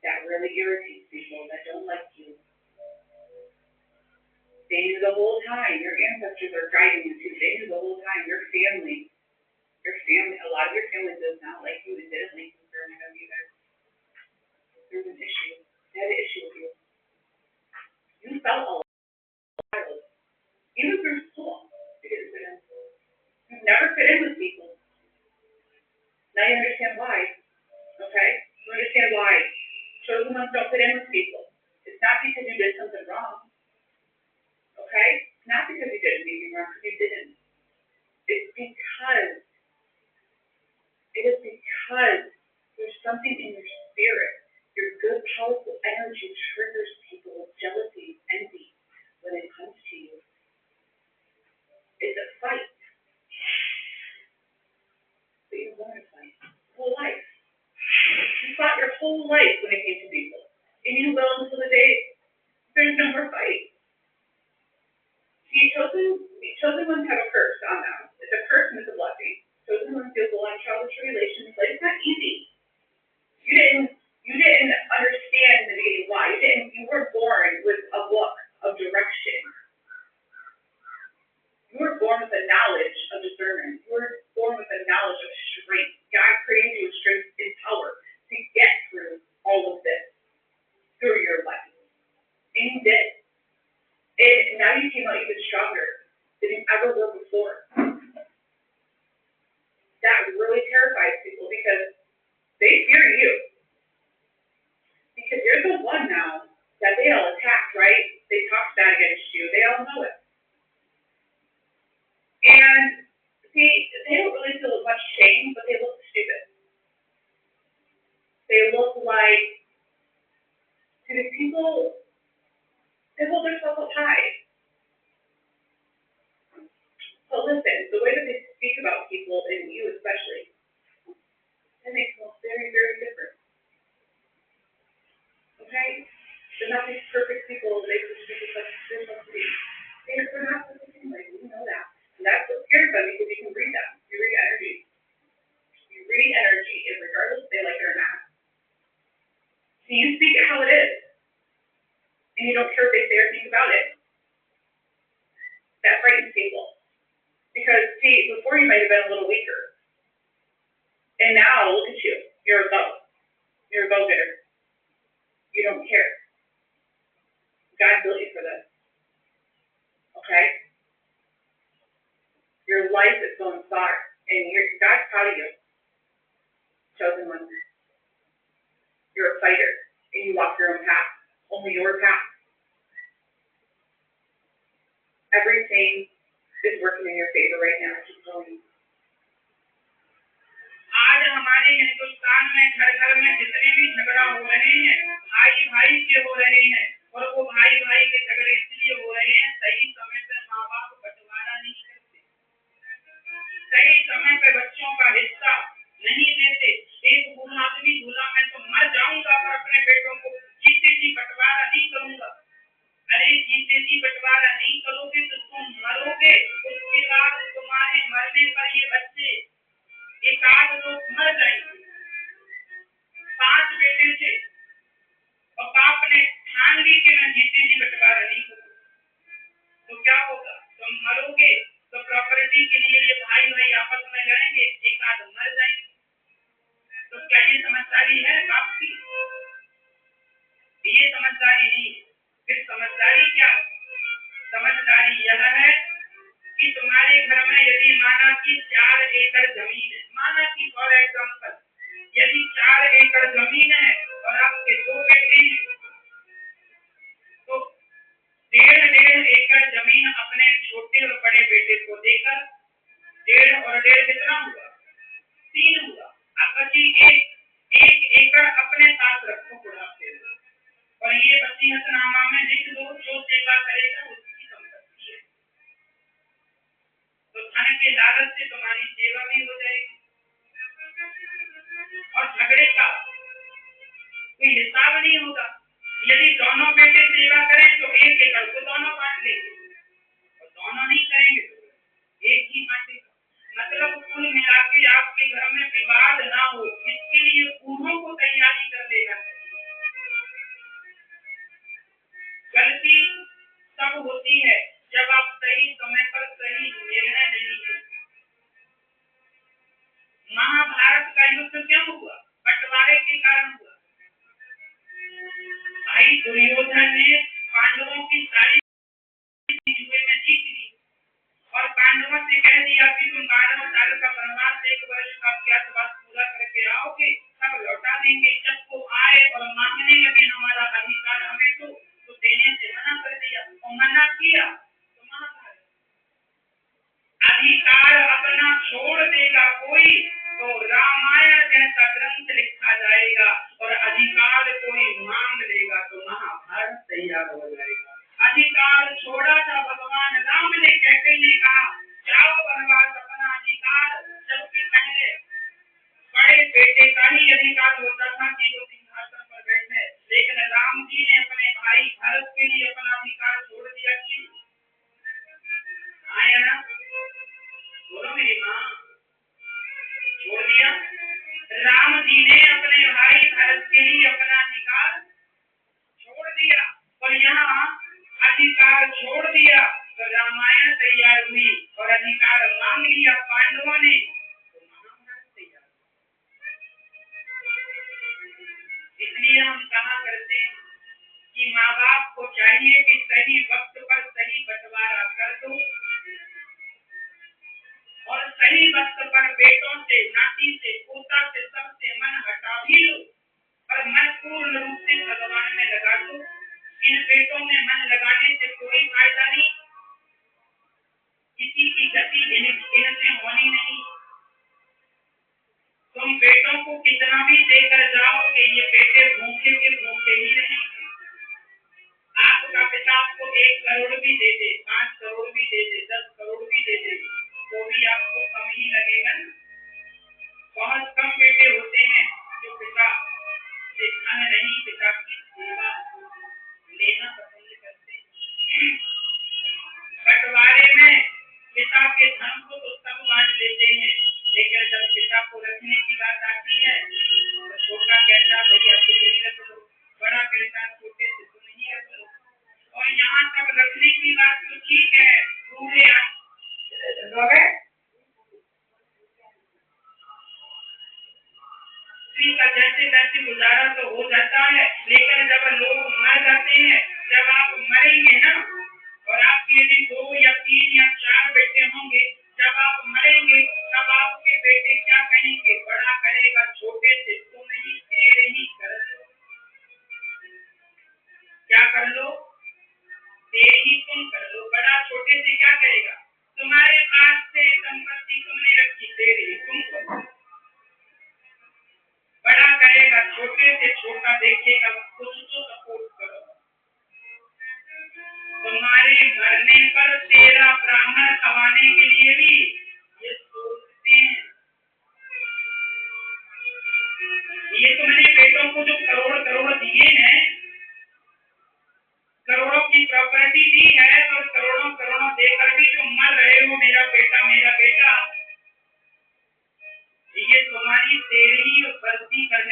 That really irritates people that don't like you. They knew the whole time. Your ancestors are guiding you too. They knew the whole time. A lot of your family does not like you and didn't like you growing up either. There's an issue. They had an issue with you. You felt a lot, even through school. You didn't fit in. You never fit in with people. Now you understand why. Okay? You understand why. Chosen ones don't fit in with people. It's not because you did something wrong. Okay? It's not because you did anything wrong, because you didn't. It is because there's something in your spirit. Your good, powerful energy triggers people with jealousy, envy when it comes to you. It's a fight. But you want to fight. Whole life. You fought your whole life when it came to people. And you will until the day there's no more fight. See, chosen ones have a curse on them. It's a curse and it's a blessing. Chosen ones deal with a lot of childish relations. Like, it's not easy. You didn't understand in the beginning why. You were born with a book of direction. You were born with a knowledge of discernment. You were born with a knowledge of strength. God created you with strength and power to get through all of this through your life. And you did. And now you came out even stronger than you ever were before. That really terrifies people because they fear you. Because you're the one now that they all attacked, right? They talked bad against you. They all know it. And see, they don't really feel much shame, but they look stupid. They look like, see, these people, they hold themselves up high. So listen, the way that they speak about people, and you especially, it makes them very, very different. Okay? They're not these perfect people. They just speak as they're supposed to be. They're not perfect anyway. We know that. And that's what scares them because you can read them. You read energy. And regardless if they like it or not. So you speak it how it is. And you don't care if they say or think about it. That frightens people. Because, see, before you might have been a little weaker. And now, look at you. You're a go. You're a go-getter. You don't care. God built you for this. Okay? Your life is going far. And God's proud of you. Chosen one. You're a fighter. And you walk your own path. Only your path. Everything is working in your favor right now. Keep going. आज हमारे हिंदुस्तान में घर घर में जितने भी झगड़ा हो रहे हैं भाई भाई के हो रहे हैं और वो भाई भाई के झगड़े इसलिए हो रहे हैं सही समय पे माँ बाप बंटवारा नहीं करते सही समय पे बच्चों का हिस्सा नहीं देते एक बूढ़ा आदमी बोला मैं तो मर जाऊंगा पर अपने बेटों को जीते जी बंटवारा नहीं करूंगा अरे जीते जी बंटवारा नहीं करोगे तो तुम मरोगे उसके बाद तुम्हारे मरने पर ये बच्चे एक आध लोग मर जाएंगे 5 बेटे थे और बाप ने ठान ली कि मैं जीते जी बंटवारा नहीं करूंगा तो क्या होगा तुम मरोगे तो प्रॉपर्टी के लिए ये भाई भाई आपस में लड़ेंगे एक आध मर जाएंगे तो क्या ये समझदारी है बाप की ये समझदारी नहीं फिर समझदारी क्या समझदारी यह है कि तुम्हारे घर में यदि माना कि 4 एकड़ जमीन है माना कि फॉर एग्जाम्पल यदि 4 एकड़ जमीन है और आपके 2 बेटे हैं तो 1.5 एकड़ जमीन अपने छोटे और बड़े बेटे को देकर 1.5 और 1.5 कितना हुआ 3 हुआ अब बची 1 एकड़ अपने पास रखो बुढ़ापे और ये वसीयतनामा में लिख दो जो सेवा करेगा उसकी संपत्ति है तो धन के लालच से तुम्हारी सेवा भी हो जाएगी और झगड़े का कोई हिसाब नहीं होगा यदि दोनों बेटे सेवा करें तो 1 एकड़ को दोनों बांट लेंगे और दोनों नहीं करेंगे तो एक ही बांटेगा मतलब कुल मिला के आपके घर में विवाद ना हो इसके लिए बूढ़ों को तैयारी कर लेना चाहिए सब लौटा देंगे। जब वो आए और मांगने लगे हमारा अधिकार हमें तो देने से मना कर दिया और मना किया तो महाभारत अधिकार अपना छोड़ देगा कोई तो रामायण जैसा ग्रंथ लिखा जाएगा और अधिकार कोई मांग लेगा तो महाभारत तैयार हो जाएगा। अधिकार छोड़ा था भगवान राम ने, कहते ने कहा जाओ वनवास अपना अधिकार, जबकि पहले बड़े बेटे का ही अधिकार होता था कि वो सिंहासन पर बैठे, लेकिन राम जी ने अपने भाई भरत के लिए अपना अधिकार छोड़ दिया। कि आया ना, बोलो मेरी माँ, छोड़ दिया। राम जी ने अपने भाई भरत के लिए अपना अधिकार छोड़ दिया और यहाँ अधिकार छोड़ दिया तो रामायण तैयार हुई और अधिकार मांग लिया पांडवों ने तो महाभारत तैयार। इसलिए हम कहा करते हैं कि माँ बाप को चाहिए कि सही वक्त पर सही बंटवारा कर दो और सही वक्त पर बेटों से, नाती से, पोता से, सबसे मन हटा भी लो और मन पूर्ण रूप से भगवान में लगा दो। इन बेटों में मन लगाने से कोई फायदा नहीं, किसी की गति इनसे होनी नहीं। तुम बेटों को कितना भी देकर जाओगे ये बेटे भूखे के भूखे ही रहेंगे। आपका पिता आपको 1 करोड़ भी दे दे, 5 करोड़ भी दे दे, 10 करोड़ भी दे दे तो भी आपको कम ही लगेगा। बहुत कम बेटे होते हैं जो पिता से धन नहीं, पिता की सेवा लेना पसंद करते। बंटवारे में पिता के धन को तो सब बांट लेते हैं, लेकिन जब पिता को रखने की बात आती है तो छोटा कहता भैया तुम ही रख लो, बड़ा कहता छोटे से तुम ही रख लो। और यहाँ तक रखने की बात तो ठीक है, पूरे का जैसे तैसे गुजारा तो हो जाता है, लेकिन जब लोग मर जाते हैं, जब आप मरेंगे ना और आपके यदि 2 या 3 या 4 बेटे होंगे, जब आप मरेंगे तब आपके बेटे क्या कहेंगे? बड़ा कहेगा छोटे से तुम ही तेरे ही कर लो, क्या कर लो? तेरे ही तुम कर लो। बड़ा छोटे से क्या कहेगा? तुम्हारे पास से संपत्ति तुमने रखी, तेरे तुम कर लो। बड़ा कहेगा छोटे से छोटा देखेगा, कुछ तो सपोर्ट करो। तुम्हारे मरने पर तेरा ब्राह्मण खवाने के लिए भी ये सोचते हैं। ये तुमने बेटों को जो करोड़ करोड़ दिए हैं, करोड़ों की प्रॉपर्टी दी है और करोड़ों करोड़ों देकर भी तुम मर रहे हो मेरा बेटा मेरा बेटा, ये तुम्हारी तेरी बस्ती करने